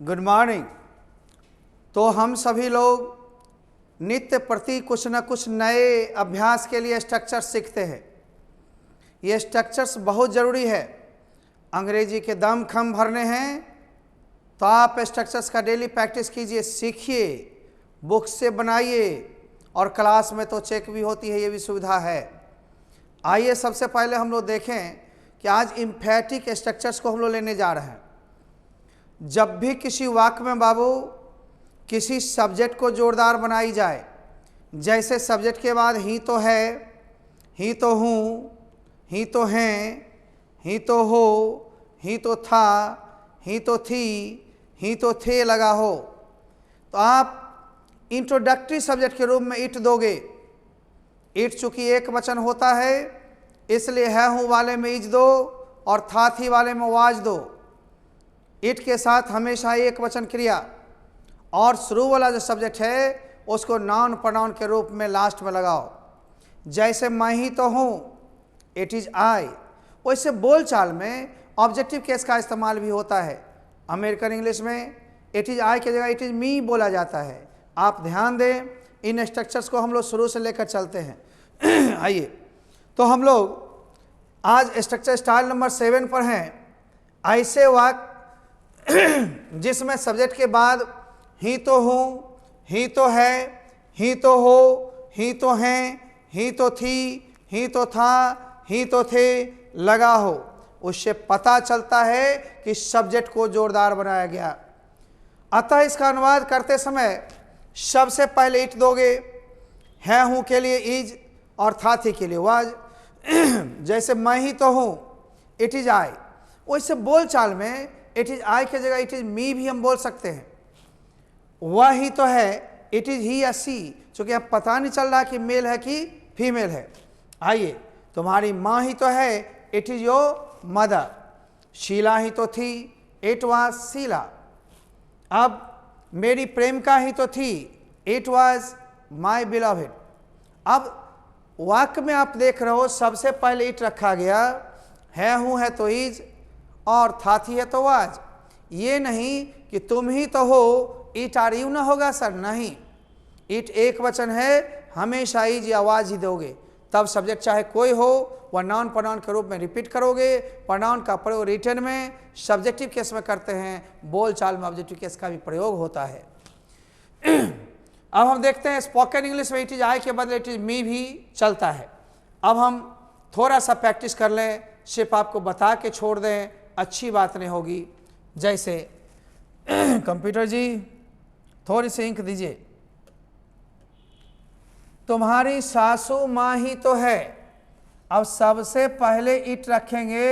Good morning. तो हम सभी लोग नित्य प्रति कुछ न कुछ नए अभ्यास के लिए स्ट्रक्चर्स सीखते हैं। ये स्ट्रक्चर्स बहुत ज़रूरी है। अंग्रेजी के दम खम भरने हैं तो आप स्ट्रक्चर्स का डेली प्रैक्टिस कीजिए, सीखिए, बुक से बनाइए और क्लास में तो चेक भी होती है, ये भी सुविधा है। आइए सबसे पहले हम लोग देखें कि आज इम्फैटिक स्ट्रक्चर्स को हम लोग लेने जा रहे हैं। जब भी किसी वाक्य में बाबू किसी सब्जेक्ट को जोरदार बनाई जाए, जैसे सब्जेक्ट के बाद ही तो है, ही तो हूँ, ही तो हैं, ही तो हो, ही तो था, ही तो थी, ही तो थे लगा हो, तो आप इंट्रोडक्टरी सब्जेक्ट के रूप में इट दोगे। इट चूँकि एक वचन होता है इसलिए है हूँ वाले में इज दो और था थी वाले में वाज दो। इट के साथ हमेशा एक वचन क्रिया और शुरू वाला जो सब्जेक्ट है उसको नाउन प्रोनाउन के रूप में लास्ट में लगाओ। जैसे मैं ही तो हूँ, इट इज़ आई, वैसे बोलचाल में ऑब्जेक्टिव केस का इस्तेमाल भी होता है। अमेरिकन इंग्लिश में इट इज़ आई की जगह इट इज़ मी बोला जाता है। आप ध्यान दें, इन स्ट्रक्चर्स को हम लोग शुरू से लेकर चलते हैं। आइए तो हम लोग आज स्ट्रक्चर स्टाइल नंबर 7 पर हैं। ऐसे वाक्य जिसमें सब्जेक्ट के बाद ही तो हूँ, ही तो है, ही तो हो, ही तो हैं, ही तो थी, ही तो था, ही तो थे लगा हो, उससे पता चलता है कि सब्जेक्ट को जोरदार बनाया गया। अतः इसका अनुवाद करते समय सबसे पहले इट दोगे, है हूँ के लिए इज और था थी के लिए वाज। जैसे मैं ही तो हूँ, इट इज आई, वैसे बोलचाल में इट इज आई की जगह इट इज मी भी हम बोल सकते हैं। वह ही तो है, इट इज ही या सी, चूंकि अब पता नहीं चल रहा कि मेल है कि फीमेल है। आइए, तुम्हारी माँ ही तो है, it is your mother. Sheela ही तो थी, इट वाज शीला। अब मेरी प्रेमिका ही तो थी, इट वाज माई बिलव्ड। अब वाक्य में आप देख रहे हो सबसे पहले इट रखा गया, है हूँ है तो इज और था थी है तो वाज। ये नहीं कि तुम ही तो हो, इट आर यू ना होगा सर, नहीं। इट एक वचन है, हमेशा इज या वाज ही दोगे, तब सब्जेक्ट चाहे कोई हो वह नाउन प्रोनाउन के रूप में रिपीट करोगे। प्रोनाउन का प्रयोग रिटर्न में सब्जेक्टिव केस में करते हैं, बोलचाल में ऑब्जेक्टिव केस का भी प्रयोग होता है। अब हम देखते हैं स्पोकन इंग्लिश में इट इज आई के बदले इट इज मी भी चलता है। अब हम थोड़ा सा प्रैक्टिस कर लें, सिर्फ आपको बता के छोड़ दें अच्छी बात नहीं होगी। जैसे कंप्यूटर जी थोड़ी सी इंक दीजिए। तुम्हारी सासू माँ ही तो है, अब सबसे पहले इट रखेंगे,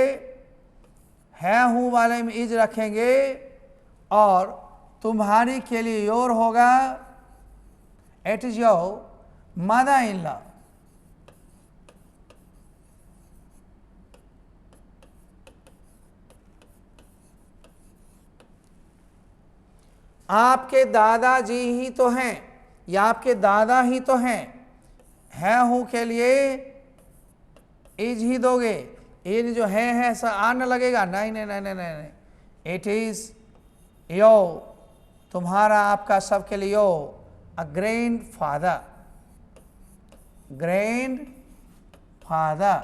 है हूँ वाले में इज रखेंगे और तुम्हारी के लिए योर होगा, it is your mother in law. आपके दादाजी ही तो हैं या आपके दादा ही तो हैं, है हूँ के लिए इज ही दोगे। इन जो है ऐसा आने लगेगा, नहीं नहीं नहीं नहीं नहीं, इट इज यो, तुम्हारा आपका सबके लिए यो, a grandfather, grandfather.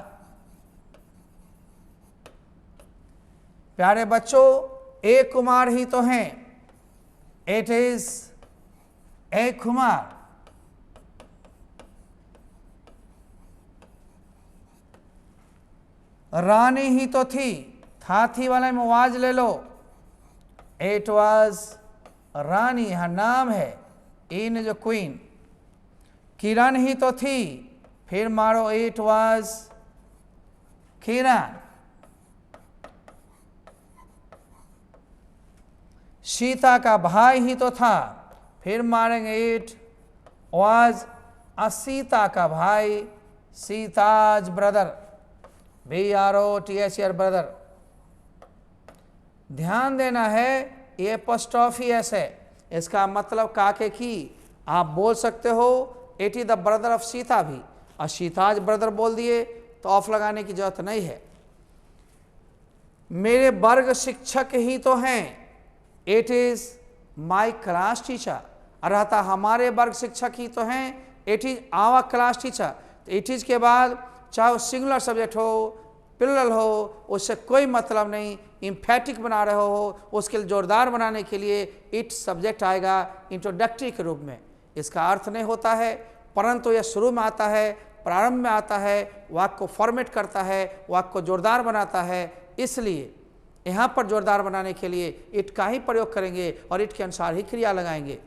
प्यारे बच्चों, एक कुमार ही तो हैं, it is a Kumar. Rani ही तो थी, था थी वाले में वाज ले लो, इट वाज रानी, यह नाम है, इन जो क्वीन। किरण ही तो थी, फिर मारो इट वाज किरण। सीता का भाई ही तो था, फिर मारेंगे इट वाज अ सीता का भाई, सीताज ब्रदर, BROTHER ब्रदर। ध्यान देना है ये एपोस्ट्रोफी है, इसका मतलब काके की। आप बोल सकते हो it is the brother of Sita भी, और सीताज ब्रदर बोल दिए तो ऑफ लगाने की जरूरत नहीं है। मेरे वर्ग शिक्षक ही तो हैं, it is my class teacher, रहता हमारे वर्ग शिक्षक ही तो हैं, it is our class teacher. तो इट इज के बाद चाहे वो सिंगुलर सब्जेक्ट हो, प्लूरल हो, उससे कोई मतलब नहीं। इम्फेटिक बना रहे हो, उसके लिए जोरदार बनाने के लिए इट सब्जेक्ट आएगा इंट्रोडक्टरी के रूप में। इसका अर्थ नहीं होता है, परंतु यह शुरू में आता है, प्रारंभ में आता है, वाक्य को फॉर्मेट करता है, वाक्य को जोरदार बनाता है। इसलिए यहाँ पर जोरदार बनाने के लिए इट का ही प्रयोग करेंगे और इट के अनुसार ही क्रिया लगाएंगे।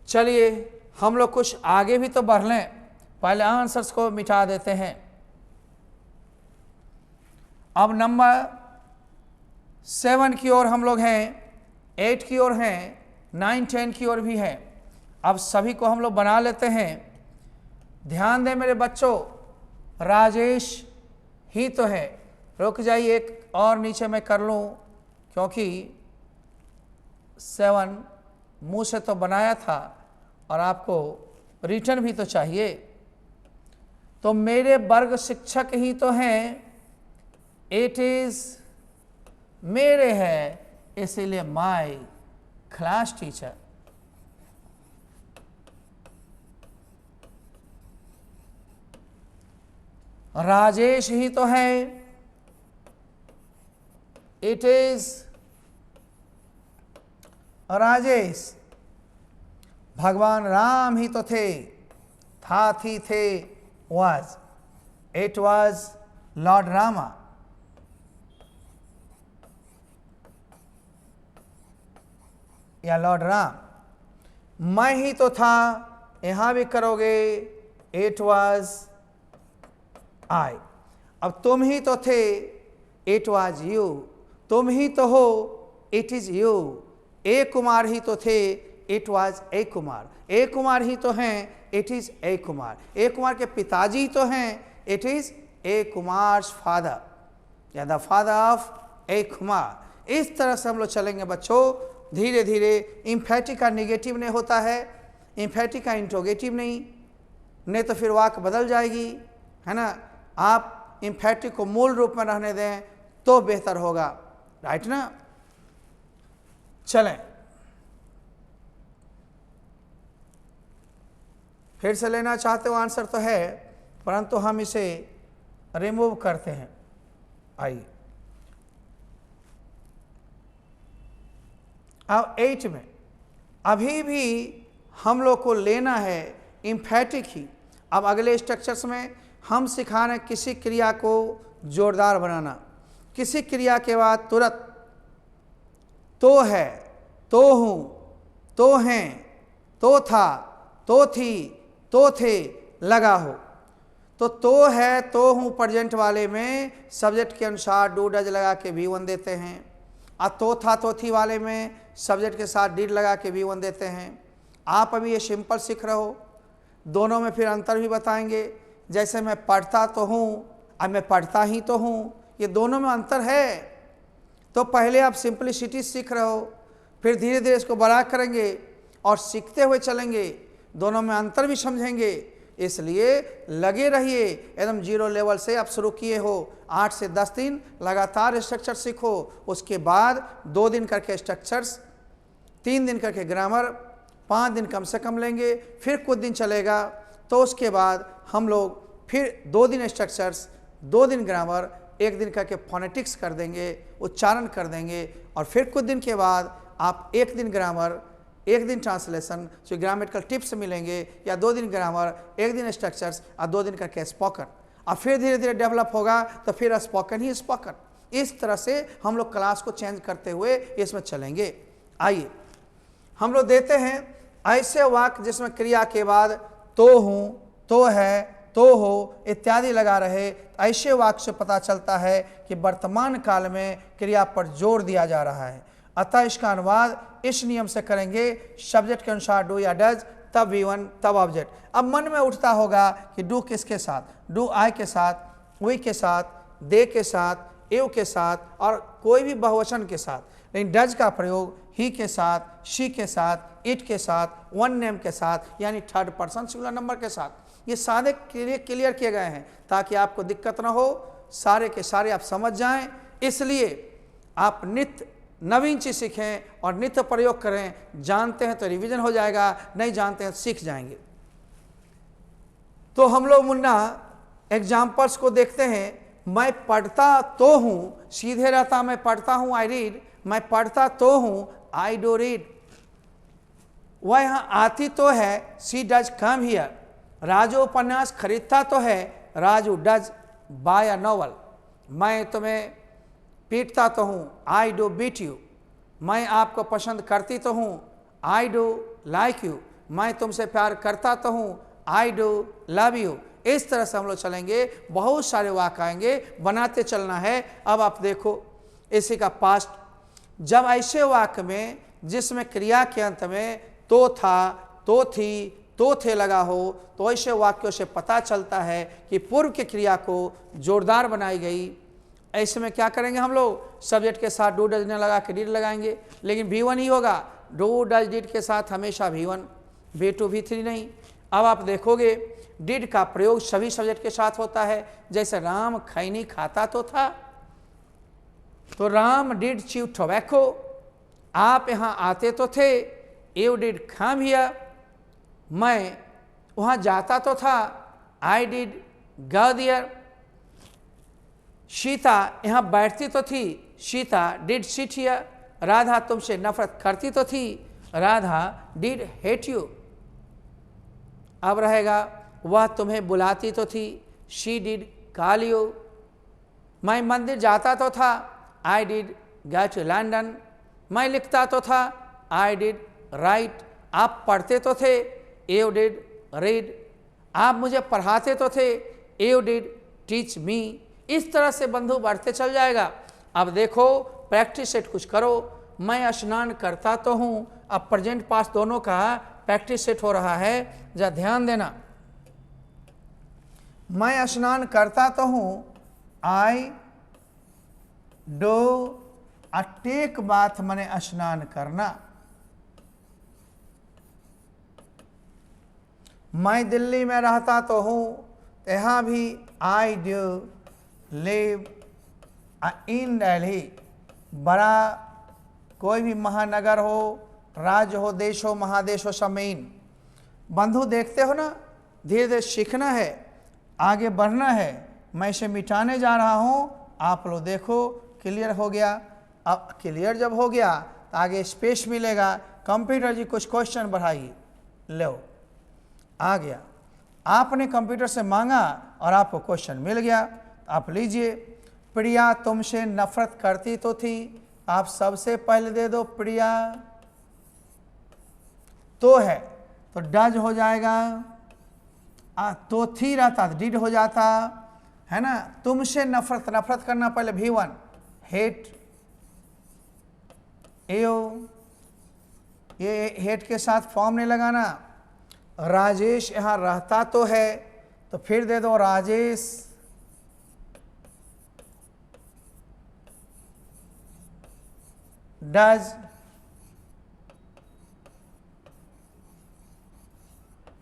चलिए हम लोग कुछ आगे भी तो बढ़ लें, पहले आंसर्स को मिटा देते हैं। अब नंबर 7 की ओर हम लोग हैं, 8 की ओर हैं, 9, 10 की ओर भी हैं। अब सभी को हम लोग बना लेते हैं। ध्यान दें मेरे बच्चों, राजेश ही तो है। रुक जाइए, एक और नीचे मैं कर लूँ, क्योंकि 7 मुंह से तो बनाया था और आपको रिटर्न भी तो चाहिए। तो मेरे वर्ग शिक्षक ही तो हैं, इट इज मेरे है, इसीलिए माई क्लास टीचर। राजेश ही तो है, इट इज राजेश। भगवान राम ही तो थे, था, थी, थे, was, it was Lord Rama. या लॉर्ड राम। मैं ही तो था, यहां भी करोगे, इट was I। अब तुम ही तो थे, इट was you। तुम ही तो हो, इट इज यू। ए कुमार ही तो थे, इट was ए कुमार। ए कुमार ही तो हैं, इट इज ए कुमार। ए कुमार के पिताजी तो हैं, it is A Kumars father, या द फादर ऑफ ए कुमार। इस तरह से हम लोग चलेंगे बच्चों, धीरे धीरे। इम्फेटिक का निगेटिव नहीं होता है, इम्फेटिक का इंट्रोगेटिव नहीं तो फिर वाक्य बदल जाएगी, है ना। आप इम्फेटिक को मूल रूप में रहने दें तो बेहतर होगा, राइट ना। चलें, फिर से लेना चाहते हो आंसर तो है, परंतु हम इसे रिमूव करते हैं। आइए अब 8 में अभी भी हम लोग को लेना है इम्फेटिक ही। अब अगले स्ट्रक्चर्स में हम सिखा रहे हैं किसी क्रिया को जोरदार बनाना। किसी क्रिया के बाद तुरंत तो है, तो हूँ, तो हैं, तो था, तो थी, तो थे लगा हो। तो है, तो हूँ प्रेजेंट वाले में सब्जेक्ट के अनुसार डू डज लगा के V1 देते हैं, और तो था, तो थी वाले में सब्जेक्ट के साथ डिड लगा के V1 देते हैं। आप अभी ये सिंपल सीख रहे हो, दोनों में फिर अंतर भी बताएंगे। जैसे मैं पढ़ता तो हूँ, अब मैं पढ़ता ही तो हूँ, ये दोनों में अंतर है। तो पहले आप सिंपलिसिटी सीख रहे हो, फिर धीरे धीरे इसको बड़ा करेंगे और सीखते हुए चलेंगे, दोनों में अंतर भी समझेंगे। इसलिए लगे रहिए, एकदम 0 लेवल से आप शुरू किए हो, 8 से 10 दिन लगातार स्ट्रक्चर सीखो। उसके बाद 2 दिन करके स्ट्रक्चर्स, 3 दिन करके ग्रामर, 5 दिन कम से कम लेंगे, फिर कुछ दिन चलेगा। तो उसके बाद हम लोग फिर 2 दिन स्ट्रक्चर्स, 2 दिन ग्रामर, 1 दिन करके फोनेटिक्स कर देंगे, उच्चारण कर देंगे। और फिर कुछ दिन के बाद आप 1 दिन ग्रामर, 1 दिन ट्रांसलेशन, जो ग्रामेटिकल टिप्स मिलेंगे, या 2 दिन ग्रामर, 1 दिन स्ट्रक्चर्स और 2 दिन करके स्पोकन। और फिर धीरे धीरे डेवलप होगा तो फिर स्पोकन ही स्पोकन। इस तरह से हम लोग क्लास को चेंज करते हुए इसमें चलेंगे। आइए हम लोग देते हैं ऐसे वाक्य जिसमें क्रिया के बाद तो हूँ, तो है, तो हो इत्यादि लगा रहे। ऐसे वाक्य से पता चलता है कि वर्तमान काल में क्रिया पर जोर दिया जा रहा है। अतः इसका अनुवाद इस नियम से करेंगे, सब्जेक्ट के अनुसार डू या डज, तब V1 तब ऑब्जेक्ट। अब मन में उठता होगा कि डू किसके साथ, डू आई के साथ, वी के साथ, दे के साथ, एव के साथ और कोई भी बहुवचन के साथ। लेकिन डज का प्रयोग ही के साथ, शी के साथ, इट के साथ, वन नेम के साथ, यानी थर्ड पर्सन सिंगुलर नंबर के साथ। ये सारे क्लियर किए गए हैं ताकि आपको दिक्कत ना हो, सारे के सारे आप समझ जाएं। इसलिए आप नित्य नवीन चीज़ सीखें और नित्य प्रयोग करें। जानते हैं तो रिवीजन हो जाएगा, नहीं जानते हैं तो सीख जाएंगे। तो हम लोग मुन्ना एग्जाम्पल्स को देखते हैं। मैं पढ़ता तो हूँ, सीधे रहता मैं पढ़ता हूँ, आई रीड। मैं पढ़ता तो हूँ, आई डू रीड। वह यहाँ आती तो है, she does come here. Raju उपन्यास खरीदता तो है, Raju does buy a novel. मैं तुम्हें पीटता तो हूँ, आई डू बीट यू। मैं आपको पसंद करती तो हूँ, आई डू लाइक यू। मैं तुमसे प्यार करता तो हूँ, आई डू लव यू। इस तरह से हम लोग चलेंगे, बहुत सारे वाक्य आएंगे, बनाते चलना है। अब आप देखो इसी का पास्ट, जब ऐसे वाक्य में जिसमें क्रिया के अंत में तो था, तो थी, तो थे लगा हो, तो ऐसे वाक्यों से पता चलता है कि पूर्व की क्रिया को जोरदार बनाई गई। ऐसे में क्या करेंगे हम लोग, सब्जेक्ट के साथ डू डज ने लगा के डिड लगाएंगे, लेकिन V1 ही होगा। डू डज डिड के साथ हमेशा V1, V2 V3 नहीं। अब आप देखोगे डिड का प्रयोग सभी सब्जेक्ट के साथ होता है। जैसे राम खैनी खाता तो था, तो राम डिड च्यू टोबैको। आप यहाँ आते तो थे, यू डिड कम हियर। मैं वहाँ जाता तो था, I did go there. Sita यहाँ बैठती तो थी, Sita did sit here. Radha तुमसे नफरत करती तो थी, राधा डिड हेट यू। अब रहेगा वह तुम्हें बुलाती तो थी, शी डिड कॉल यू। मैं मंदिर जाता तो था, I did go to London. मैं लिखता तो था, आई डिड राइट। आप पढ़ते तो थे, यू डिड रीड। आप मुझे पढ़ाते तो थे, यू डिड टीच मी। इस तरह से बंधु बढ़ते चल जाएगा। अब देखो प्रैक्टिस सेट कुछ करो। मैं स्नान करता तो हूँ, अब प्रेजेंट पास्ट दोनों का प्रैक्टिस सेट हो रहा है, जरा ध्यान देना। मैं स्नान करता तो हूँ, I do a take bath, मैंने स्नान करना। मैं दिल्ली में रहता तो हूँ, यहाँ भी I do live in Delhi. बड़ा कोई भी महानगर हो, राज्य हो, देश हो, महादेश हो, समीन। बंधु देखते हो ना, धीरे धीरे सीखना है, आगे बढ़ना है। मैं इसे मिटाने जा रहा हूँ, आप लोग देखो क्लियर हो गया। अब क्लियर जब हो गया तो आगे स्पेस मिलेगा। कंप्यूटर जी कुछ क्वेश्चन बढ़ाइए, लो आ गया। आपने कंप्यूटर से मांगा और आपको क्वेश्चन मिल गया, आप लीजिए। प्रिया तुमसे नफरत करती तो थी, आप सबसे पहले दे दो प्रिया। तो है तो डज हो जाएगा, तो थी रहता तो डिड हो जाता है ना। तुमसे नफरत, नफरत करना पहले V1, हेट। ये हेट के साथ फॉर्म नहीं लगाना। राजेश यहाँ रहता तो है, तो फिर दे दो राजेश। Does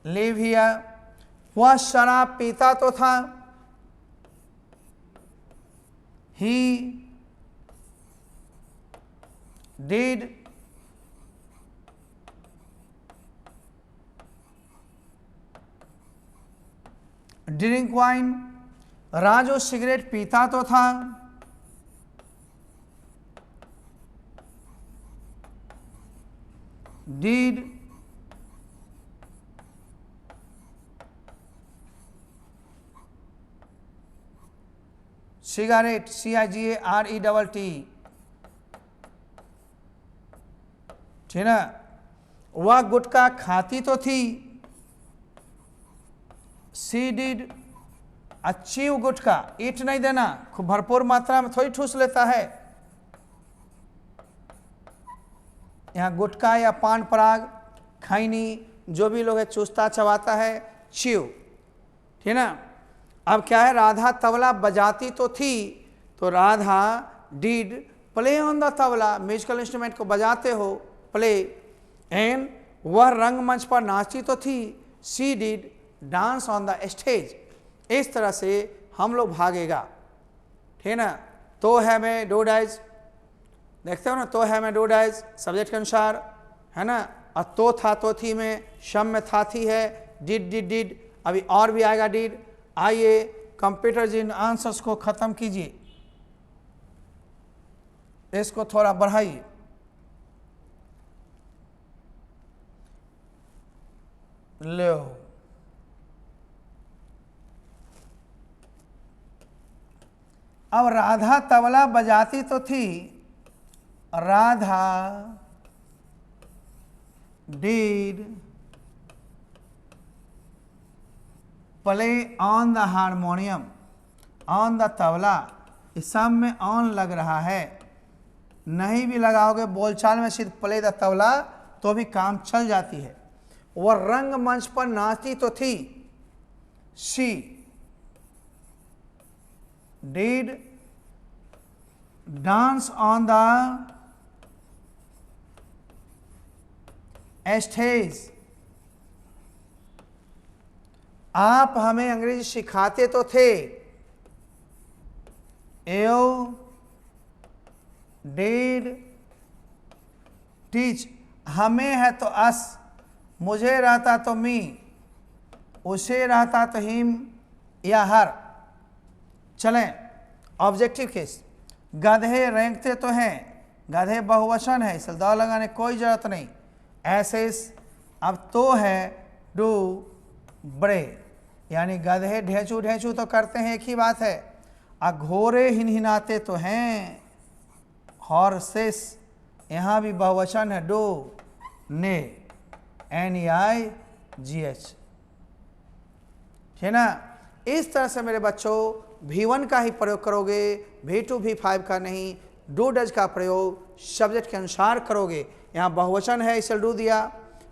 live here. वह शराब पीता तो था, he did drink wine. Raju cigarette पीता तो था, डिड सिगरेट, CIGARETT, ठीक ना। वह गुटखा खाती तो थी, सी डिड अचीव गुटखा। ईट नहीं देना, खूब भरपूर मात्रा में थोड़ी ठूस लेता है। यहाँ गुटखा या पान पराग, खैनी, जो भी लोग है चूसता चबाता है, च्यू, ठीक ना। अब क्या है, राधा तबला बजाती तो थी, तो Radha did play on the tabla. Musical instrument को बजाते हो, प्ले। एंड वह रंगमंच पर नाचती तो थी, she did dance on the stage. इस तरह से हम लोग भागेगा, ठीक ना। तो है मैं डू डज, देखते हो ना, तो है में डू डज सब्जेक्ट के अनुसार, है ना। और तो था तो थी में, शम में था थी है, डिड, अभी और भी आएगा डिड। आइए कंप्यूटर जी इन आंसर्स को खत्म कीजिए, इसको थोड़ा बढ़ाइए। लो अब राधा तबला बजाती तो थी, Radha did play on the harmonium, on the tabla, इस सब में ऑन लग रहा है। नहीं भी लगाओगे बोलचाल में सिर्फ प्ले द तबला तो भी काम चल जाती है। वह रंगमंच पर नाचती तो थी, she did dance on the stage. आप हमें अंग्रेजी सिखाते तो थे, यू डिड टीच, हमें है तो अस, मुझे रहता तो मी, उसे रहता तो हिम या हर। चलें ऑब्जेक्टिव केस, गधे रेंगते तो हैं, गधे बहुवचन है इसलिए द लगाने कोई जरूरत नहीं। ऐसे अब तो है डू बड़े, यानी गधे ढेंचू ढेंचू तो करते हैं, एक ही बात है। घोड़े हिनहिनाते तो हैं, हॉर्सेस, यहाँ भी बहुवचन है डू ने, NEIGH, है ना। इस तरह से मेरे बच्चों V1 का ही प्रयोग करोगे, V2 V5 का नहीं। डू डज का प्रयोग सब्जेक्ट के अनुसार करोगे। यहाँ बहुवचन है इसलिए डू दिया,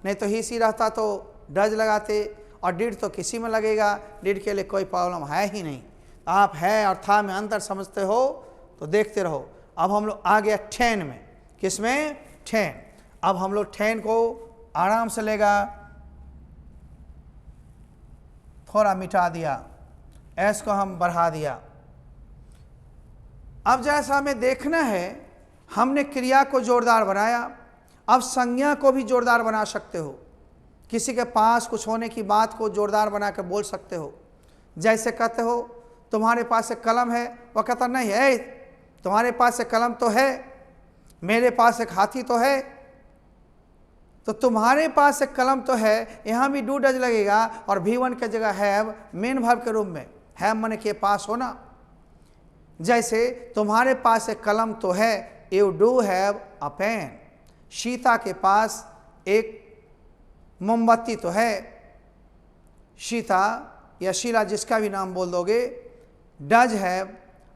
नहीं तो ही सी रहता तो डज लगाते, और डिड तो किसी में लगेगा, डिड के लिए कोई प्रॉब्लम है ही नहीं। आप है और था में अंतर समझते हो तो देखते रहो। अब हम लोग आ गया 10 में, किसमें 10। अब हम लोग 10 को आराम से लेगा, थोड़ा मिटा दिया, एस को हम बढ़ा दिया। अब जैसा हमें देखना है, हमने क्रिया को जोरदार बनाया, अब संज्ञा को भी जोरदार बना सकते हो। किसी के पास कुछ होने की बात को जोरदार बना कर बोल सकते हो। जैसे कहते हो तुम्हारे पास एक कलम है, वह कहता नहीं है तुम्हारे पास एक कलम तो है, मेरे पास एक हाथी तो है। तो तुम्हारे पास एक कलम तो है, यहाँ भी डू डज लगेगा, और V1 के जगह हैव मेन वर्ब के रूप में, हैव माने के पास होना। जैसे तुम्हारे पास एक कलम तो है, you do have a pen. Sita के पास एक मोमबत्ती तो है, सीता या शीला जिसका भी नाम बोल दोगे, डज हैव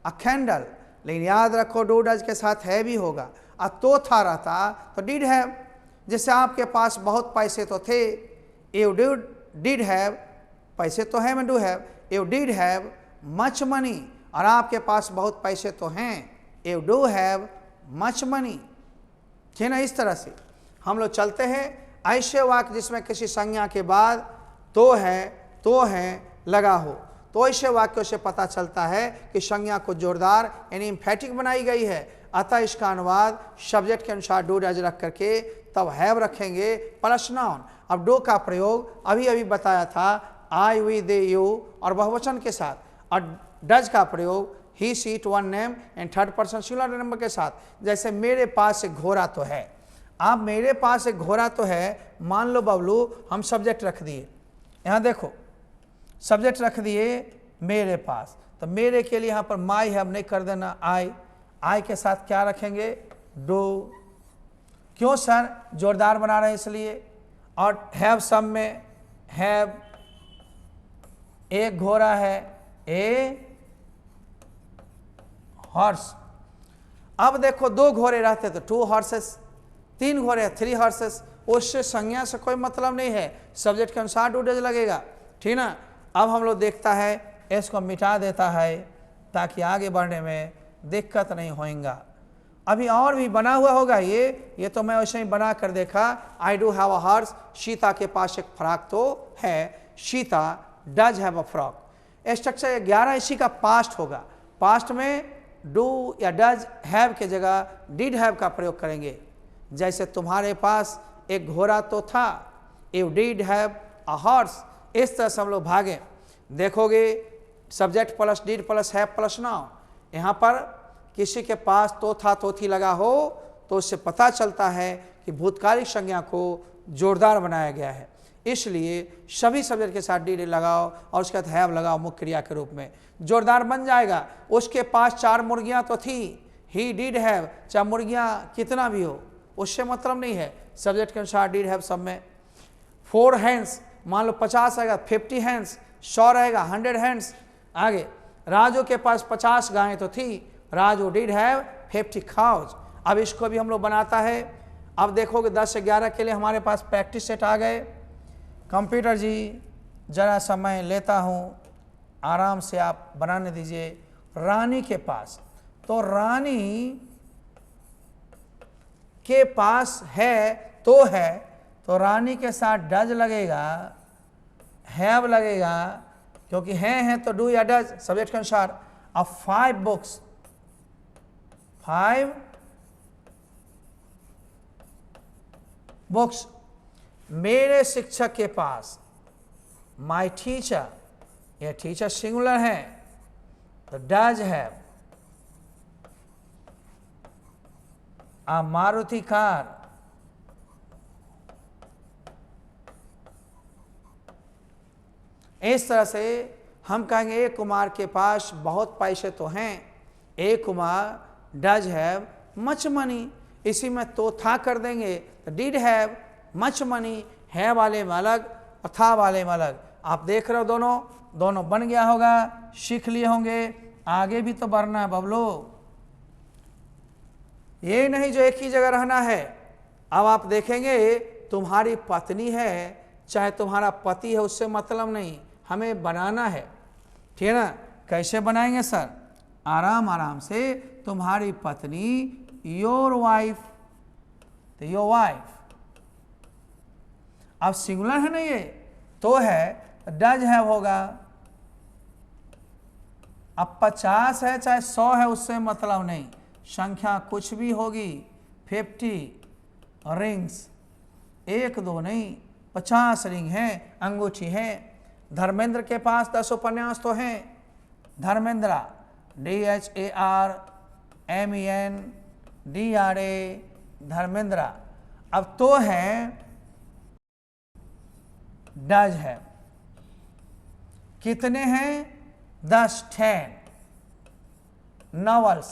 अ कैंडल। लेकिन याद रखो डू डज के साथ है भी होगा। तो था रहता तो डिड हैव। जैसे आपके पास बहुत पैसे तो थे, यू डिड हैव, पैसे तो है में do have, you did have much money, और आपके पास बहुत पैसे तो हैं, you do have much money. ठीक ना। इस तरह से हम लोग चलते हैं। ऐसे वाक्य जिसमें किसी संज्ञा के बाद तो है लगा हो, तो ऐसे वाक्यों से पता चलता है कि संज्ञा को जोरदार यानी एम्फेटिक बनाई गई है। अतः इसका अनुवाद सब्जेक्ट के अनुसार डू डज रख करके तब हैव रखेंगे प्लस नाउन। अब डू का प्रयोग अभी अभी बताया था, आई वी दे यू और बहुवचन के साथ, और डज का प्रयोग he she it one name and third person singular number के साथ। जैसे मेरे पास एक घोड़ा तो है, आप मेरे पास एक घोड़ा तो है, मान लो बबलू हम सब्जेक्ट रख दिए, यहाँ देखो सब्जेक्ट रख दिए मेरे पास, तो मेरे के लिए यहाँ पर माई हैव नहीं कर देना, आई के साथ क्या रखेंगे डू। क्यों सर, जोरदार बना रहे हैं इसलिए। और हैव सब में हैव, एक घोड़ा है ए हॉर्स। अब देखो दो घोड़े रहते तो टू हॉर्सेस, तीन घोड़े थ्री हॉर्सेस, उससे संज्ञा से कोई मतलब नहीं है, सब्जेक्ट के अनुसार डू डज लगेगा। ठीक ना। अब हम लोग देखता है, इसको मिटा देता है ताकि आगे बढ़ने में दिक्कत नहीं होएगा। अभी और भी बना हुआ होगा ये तो मैं वैसे ही बना कर देखा। I do have a horse, Sita के पास एक फ्रॉक तो है, Sita does have a frock. Structure 11 इसी का पास्ट होगा, पास्ट में डू या डज हैव के जगह डिड हैव का प्रयोग करेंगे। जैसे तुम्हारे पास एक घोड़ा तो था, you did have a horse, इस तरह से हम लोग भागे। देखोगे subject plus did plus have plus noun, यहाँ पर किसी के पास तो था तो थी लगा हो तो उससे पता चलता है कि भूतकालिक संज्ञा को जोरदार बनाया गया है, इसलिए सभी सब्जेक्ट के साथ डिड लगाओ और उसके बाद हैव लगाओ मुख्य क्रिया के रूप में, जोरदार बन जाएगा। उसके पास 4 मुर्गियां तो थी, ही डिड हैव, चाहे मुर्गियां कितना भी हो उससे मतलब नहीं है, सब्जेक्ट के अनुसार डिड हैव सब में। 4 हैंड्स, मान लो 50 आएगा 50 हैंड्स, 100 रहेगा 100 हैंड्स। आगे राजू के पास 50 गायें तो थी, राजू डिड हैव 50 काउज। अब इसको भी हम लोग बनाता है। अब देखोगे 10 से 11 के लिए हमारे पास प्रैक्टिस सेट आ गए। कंप्यूटर जी जरा समय लेता हूँ, आराम से आप बनाने दीजिए। रानी के पास, तो रानी के पास है तो रानी के साथ डज लगेगा, हैव लगेगा, क्योंकि है तो डू या डज सब्जेक्ट के अनुसार। अब 5 बुक्स, 5 बुक्स मेरे शिक्षक के पास, माई टीचर, यह टीचर सिंगुलर है तो does have. A Maruti car, इस तरह से हम कहेंगे ए कुमार के पास बहुत पैसे तो हैं, A Kumar does have much money, इसी में तो था कर देंगे तो डिड हैव मच मनी, है वाले में अलग और था वाले में अलग। आप देख रहे हो दोनों बन गया होगा, सीख लिए होंगे, आगे भी तो बढ़ना है बबलो, ये नहीं जो एक ही जगह रहना है। अब आप देखेंगे तुम्हारी पत्नी है चाहे तुम्हारा पति है उससे मतलब नहीं, हमें बनाना है, ठीक है ना। कैसे बनाएंगे सर? आराम से, तुम्हारी पत्नी योर वाइफ, तो योर वाइफ। अब सिंगुलर है ना, ये तो है डज हैव होगा। अब 50 है चाहे 100 है उससे मतलब नहीं, संख्या कुछ भी होगी। 50 रिंग्स, 1 2 नहीं 50 रिंग है, अंगूठी है। धर्मेंद्र के पास 10 उपन्यास तो हैं, धर्मेंद्रा, DHARMENDRA, धर्मेंद्रा। अब तो है डज है, कितने हैं? 10 10 नॉवेल्स।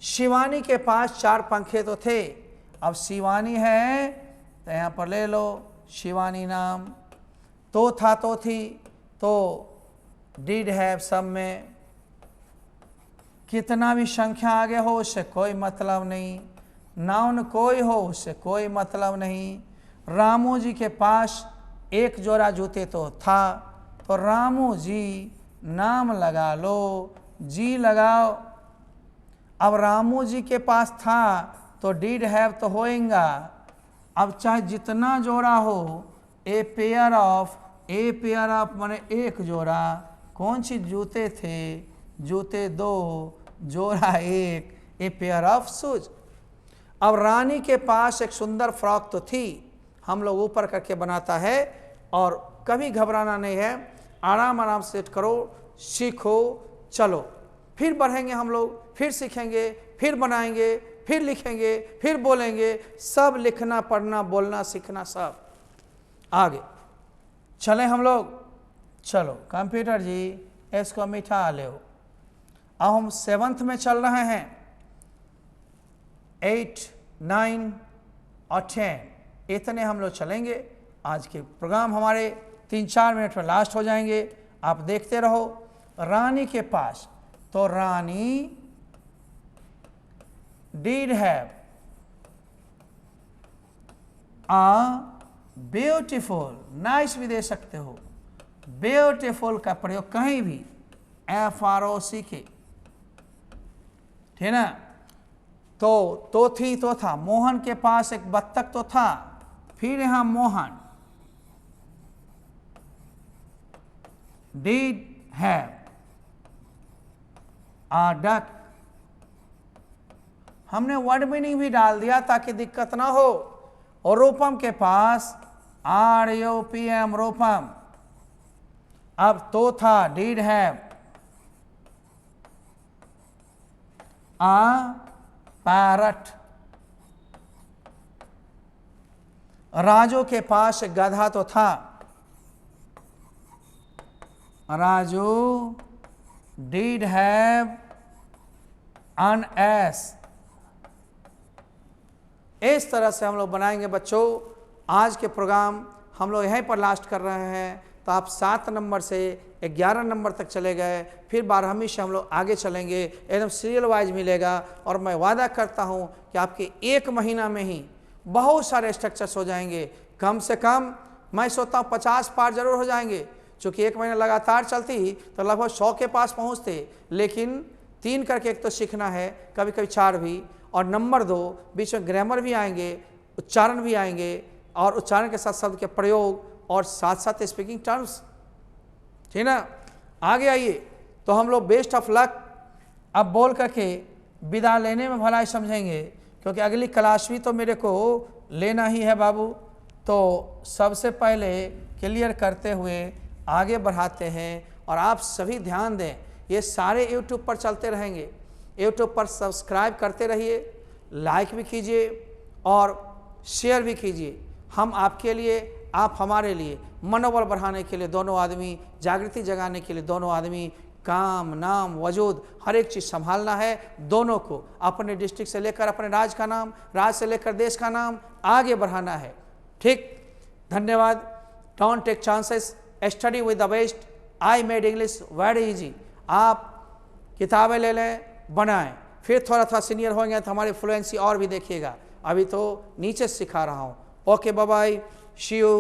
शिवानी के पास 4 पंखे तो थे, अब शिवानी है तो यहां पर ले लो शिवानी नाम, तो था तो थी तो डिड हैव सब में, कितना भी संख्या आगे हो उससे कोई मतलब नहीं, नाउन कोई हो उससे कोई मतलब नहीं। रामू जी के पास 1 जोड़ा जूते तो था, तो रामू जी नाम लगा लो, जी लगाओ। अब रामू जी के पास था तो डिड हैव तो होएगा। अब चाहे जितना जोड़ा हो, ए पेयर ऑफ माने 1 जोड़ा, कौन सी जूते थे? जूते 2, जोड़ा 1, ए पेयर ऑफ शूज। अब रानी के पास एक सुंदर फ्रॉक तो थी, हम लोग ऊपर करके बनाता है और कभी घबराना नहीं है, आराम से सेट करो, सीखो, चलो फिर बढ़ेंगे हम लोग, फिर सीखेंगे, फिर बनाएंगे, फिर लिखेंगे, फिर बोलेंगे, सब लिखना पढ़ना बोलना सीखना सब आगे चले हम लोग। चलो कंप्यूटर जी इसको मिटा ले। अब हम 7th में चल रहे हैं, 8 9 और 10 इतने हम लोग चलेंगे। आज के प्रोग्राम हमारे 3-4 मिनट में लास्ट हो जाएंगे, आप देखते रहो। रानी के पास, तो Rani did have a beautiful, nice भी दे सकते हो, ब्यूटीफुल का प्रयोग कहीं भी FROC के, ठीक ना। तो थी तो था, मोहन के पास एक बत्तख तो था, फिर यहां मोहन डिड हैव, डक। हमने वर्ड मीनिंग भी डाल दिया ताकि दिक्कत ना हो। और रूपम के पास RUPM रूपम। अब तो था डीड हैव, पैरट। राजू के पास गधा तो था, Raju did have an ass। इस तरह से हम लोग बनाएंगे बच्चों। आज के प्रोग्राम हम लोग यहीं पर लास्ट कर रहे हैं। तो आप 7 नंबर से 11 नंबर तक चले गए, फिर 12वीं से हम लोग आगे चलेंगे, एकदम सीरियल वाइज मिलेगा। और मैं वादा करता हूं कि आपके 1 महीना में ही बहुत सारे स्ट्रक्चर्स हो जाएंगे। कम से कम मैं सोचता हूँ 50 पार जरूर हो जाएंगे। चूँकि 1 महीना लगातार चलती तो लगभग 100 के पास पहुँचते, लेकिन 3 करके एक तो सीखना है, कभी कभी 4 भी। और नंबर 2 बीच में ग्रामर भी आएंगे, उच्चारण भी आएंगे, और उच्चारण के साथ शब्द के प्रयोग और साथ साथ स्पीकिंग टर्म्स, ठीक ना। आगे आइए। तो हम लोग बेस्ट ऑफ लक अब बोल करके विदा लेने में भलाई समझेंगे, क्योंकि अगली क्लास भी तो मेरे को लेना ही है बाबू। तो सबसे पहले क्लियर करते हुए आगे बढ़ाते हैं। और आप सभी ध्यान दें, ये सारे यूट्यूब पर चलते रहेंगे। यूट्यूब पर सब्सक्राइब करते रहिए, लाइक भी कीजिए और शेयर भी कीजिए। हम आपके लिए, आप हमारे लिए मनोबल बढ़ाने के लिए दोनों आदमी, जागृति जगाने के लिए दोनों आदमी, काम नाम वजूद हर एक चीज़ संभालना है दोनों को। अपने डिस्ट्रिक्ट से लेकर अपने राज्य का नाम, राज्य से लेकर देश का नाम आगे बढ़ाना है। ठीक, धन्यवाद। Don't take chances, study with the best. I made English very easy. आप किताबें ले लें, बनाएं, फिर थोड़ा थोड़ा सीनियर होंगे तो हमारी फ्लुएंसी और भी देखिएगा। अभी तो नीचे सिखा रहा हूँ। Okay, bye bye, see you.